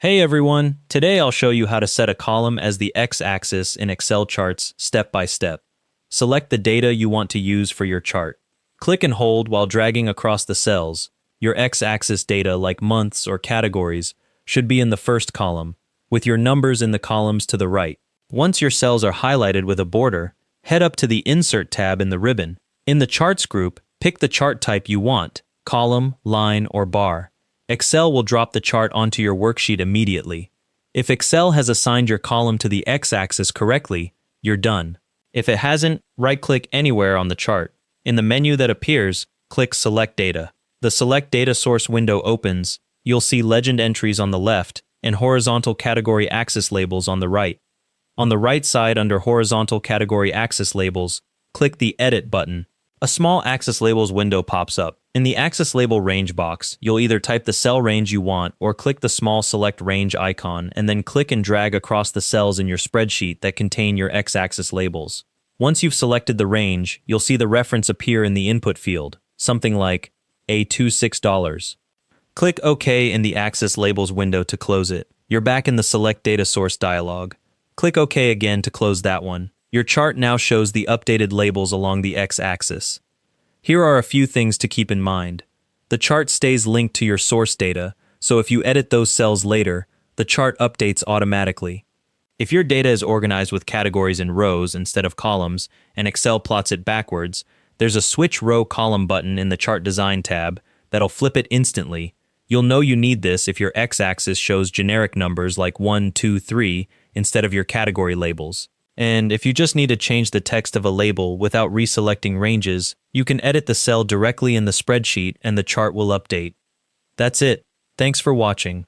Hey everyone, today I'll show you how to set a column as the x-axis in Excel charts step by step. Select the data you want to use for your chart. Click and hold while dragging across the cells. Your x-axis data like months or categories should be in the first column, with your numbers in the columns to the right. Once your cells are highlighted with a border, head up to the Insert tab in the ribbon. In the Charts group, pick the chart type you want, column, line, or bar. Excel will drop the chart onto your worksheet immediately. If Excel has assigned your column to the x-axis correctly, you're done. If it hasn't, right-click anywhere on the chart. In the menu that appears, click Select Data. The Select Data Source window opens. You'll see legend entries on the left and horizontal category axis labels on the right. On the right side under horizontal category axis labels, click the Edit button. A small Axis Labels window pops up. In the Axis Label range box, you'll either type the cell range you want or click the small Select Range icon and then click and drag across the cells in your spreadsheet that contain your x-axis labels. Once you've selected the range, you'll see the reference appear in the input field, something like $26. Click OK in the Axis Labels window to close it. You're back in the Select Data Source dialog. Click OK again to close that one. Your chart now shows the updated labels along the x-axis. Here are a few things to keep in mind. The chart stays linked to your source data, so if you edit those cells later, the chart updates automatically. If your data is organized with categories in rows instead of columns, and Excel plots it backwards, there's a Switch Row Column button in the Chart Design tab that'll flip it instantly. You'll know you need this if your x-axis shows generic numbers like 1, 2, 3 instead of your category labels. And if you just need to change the text of a label without reselecting ranges, you can edit the cell directly in the spreadsheet and the chart will update. That's it. Thanks for watching.